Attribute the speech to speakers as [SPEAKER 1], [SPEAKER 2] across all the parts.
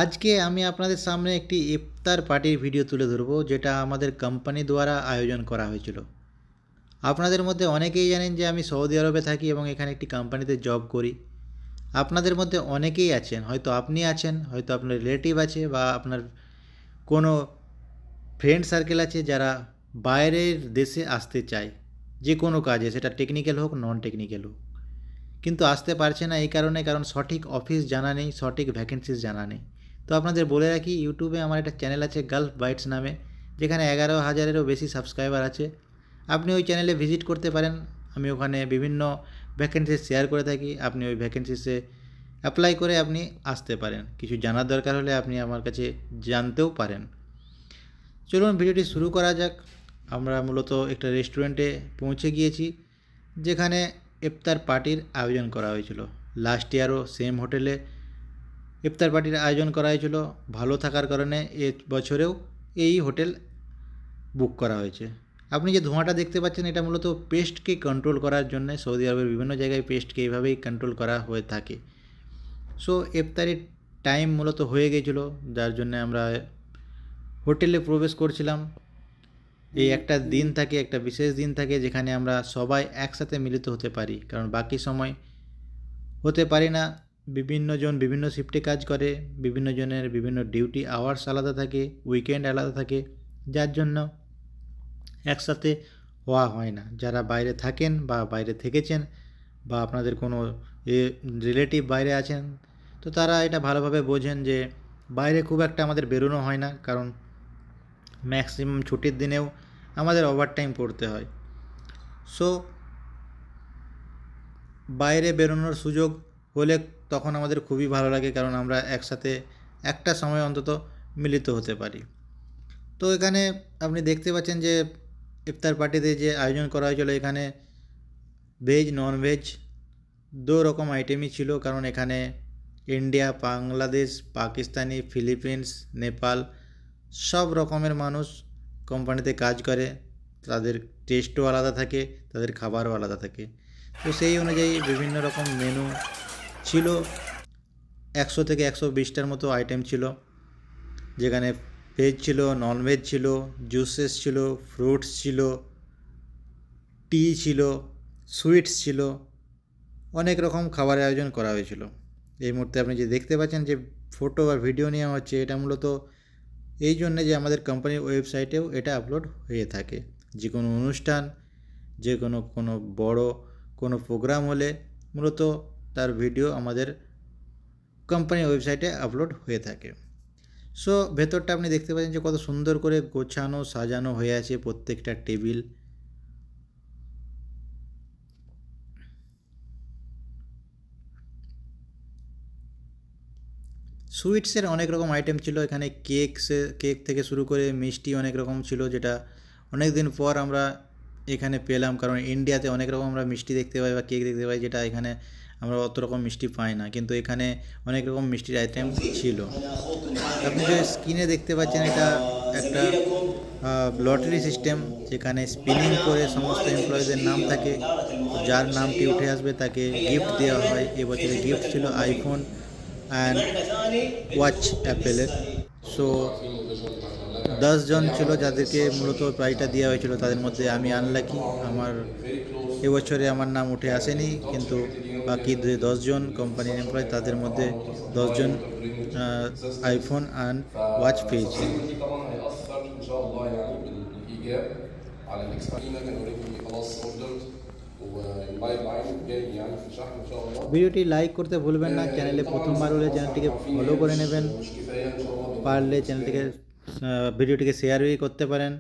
[SPEAKER 1] আজকে আমি আপনাদের সামনে একটি ইফতার পার্টির ভিডিও তুলে ধরবো, যেটা আমাদের কোম্পানি দ্বারা আয়োজন করা হয়েছিল। আপনাদের মধ্যে অনেকেই জানেন যে আমি সৌদি আরবে থাকি এবং এখানে একটি কোম্পানিতে জব করি। আপনাদের মধ্যে অনেকেই আছেন, হয়তো আপনি আছেন, হয়তো আপনার রিলেটিভ আছে, বা আপনার কোনো ফ্রেন্ড সার্কেল আছে যারা বাইরের দেশে আসতে চায় যে কোনো কাজে, সেটা টেকনিক্যাল হোক নন টেকনিক্যাল হোক, কিন্তু আসতে পারছে না এই কারণ সঠিক অফিস জানা নেই, সঠিক ভ্যাকেন্সিস জানা নেই। তো আপনাদের বলে রাখি, ইউটিউবে আমার একটা চ্যানেল আছে গালফ বাইটস নামে, যেখানে 11,000-এরও বেশি সাবস্ক্রাইবার আছে। আপনি ওই চ্যানেলে ভিজিট করতে পারেন। আমি ওখানে বিভিন্ন ভ্যাকেন্সি শেয়ার করে থাকি। আপনি ওই ভ্যাকেন্সিসে অ্যাপ্লাই করে আপনি আসতে পারেন। কিছু জানার দরকার হলে আপনি আমার কাছে জানতেও পারেন। চলুন ভিডিওটি শুরু করা যাক। আমরা মূলত একটা রেস্টুরেন্টে পৌঁছে গিয়েছি, যেখানে ইফতার পার্টির আয়োজন করা হয়েছিল। লাস্ট ইয়ারও সেম হোটেলে ইফতার পার্টির আয়োজন করা হয়েছিল। ভালো থাকার কারণে এ বছরেও এই হোটেল বুক করা হয়েছে। আপনি যে ধোঁয়াটা দেখতে পাচ্ছেন, এটা মূলত পেস্টকে কন্ট্রোল করার জন্য। সৌদি আরবের বিভিন্ন জায়গায় পেস্টকে এইভাবেই কন্ট্রোল করা হয়ে থাকে। সো ইফতারের টাইম মূলত হয়ে গিয়েছিল, যার জন্য আমরা হোটেলে প্রবেশ করছিলাম। এই একটা দিন থাকে, একটা বিশেষ দিন থাকে, যেখানে আমরা সবাই একসাথে মিলিত হতে পারি, কারণ বাকি সময় হতে পারি না। বিভিন্ন জন বিভিন্ন শিফটে কাজ করে, বিভিন্ন জনের বিভিন্ন ডিউটি আওয়ার্স আলাদা থাকে, উইকেন্ড আলাদা থাকে, যার জন্য একসাথে হওয়া হয় না। যারা বাইরে থাকেন বা বাইরে থেকেছেন, বা আপনাদের কোনো রিলেটিভ বাইরে আছেন, তো তারা এটা ভালোভাবে বোঝেন যে বাইরে খুব একটা আমাদের বেরোনো হয় না, কারণ ম্যাক্সিমাম ছুটির দিনেও আমাদের ওভারটাইম করতে হয়। সো বাইরে বেরোনোর সুযোগ হলে তখন আমাদের খুবই ভালো লাগে, কারণ আমরা একসাথে একটা সময় অন্তত মিলিত হতে পারি। তো এখানে আপনি দেখতে পাচ্ছেন যে ইফতার পার্টিতে যে আয়োজন করা হয়েছিল, এখানে ভেজ নন ভেজ দু রকম আইটেমই ছিল, কারণ এখানে ইন্ডিয়া, বাংলাদেশ, পাকিস্তানি, ফিলিপিন্স, নেপাল সব রকমের মানুষ কোম্পানিতে কাজ করে। তাদের টেস্টও আলাদা থাকে, তাদের খাবারও আলাদা থাকে। তো সেই অনুযায়ী বিভিন্ন রকম মেনু ছিল। 100 থেকে 120টার মতো আইটেম ছিল, যেখানে ভেজ ছিল, নন ভেজ ছিল, জুসেস ছিল, ফ্রুটস ছিল, টি ছিল, সুইটস ছিল, অনেক রকম খাবারের আয়োজন করা হয়েছিল। এই মুহূর্তে আপনি যে দেখতে পাচ্ছেন যে ফটো বা ভিডিও নেওয়া হচ্ছে, এটা মূলত এই জন্যে যে আমাদের কোম্পানির ওয়েবসাইটেও এটা আপলোড হয়ে থাকে। যে কোনো অনুষ্ঠান, যে কোনো বড় কোনো প্রোগ্রাম হলে মূলত তার ভিডিও আমাদের কোম্পানির ওয়েবসাইটে আপলোড হয়ে থাকে। সো ভেতরটা আপনি দেখতে পাচ্ছেন যে কত সুন্দর করে গোছানো সাজানো হয়ে আছে প্রত্যেকটা টেবিল। সুইটসের অনেক রকম আইটেম ছিল এখানে। কেক থেকে শুরু করে মিষ্টি অনেক রকম ছিল, যেটা অনেক দিন পর আমরা এখানে পেলাম, কারণ ইন্ডিয়াতে অনেক রকম আমরা মিষ্টি দেখতে পাই বা কেক দেখতে পাই, যেটা এখানে আমরা অত রকম মিষ্টি পাই না, কিন্তু এখানে অনেক রকম মিষ্টির আইটেম ছিল। আপনি যে স্ক্রিনে দেখতে পাচ্ছেন, এটা একটা লটারি সিস্টেম, যেখানে স্পিনিং করে সমস্ত এমপ্লয়ীদের নাম থাকে। যার নামটি উঠে আসবে তাকে গিফট দেওয়া হয়। এবছরে গিফট ছিল আইফোন অ্যান্ড ওয়াচ অ্যাপেলের। সো 10 জন ছিল যাদেরকে মূলত প্রাইজটা দেওয়া হয়েছিল, তাদের মধ্যে আমি আনলাকি। আমার এবছরে আমার নাম উঠে আসেনি, কিন্তু বাকি 10 জন কোম্পানির এমপ্লয়, তাদের মধ্যে 10 জন আইফোন অ্যান্ড ওয়াচ পেয়েছে। ভিডিওটি লাইক করতে ভুলবেন না। চ্যানেলে প্রথমবার হলে চ্যানেলটিকে ফলো করে নেবেন। পারলে চ্যানেলটিকে ভিডিওটিকে শেয়ারই করতে পারেন।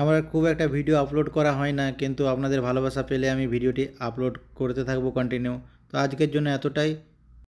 [SPEAKER 1] আমার খুব একটা ভিডিও আপলোড করা হয় না, কিন্তু আপনাদের ভালোবাসা পেলে আমি ভিডিওটি আপলোড করতে থাকবো কন্টিনিউ। তো আজকের জন্য এতটাই।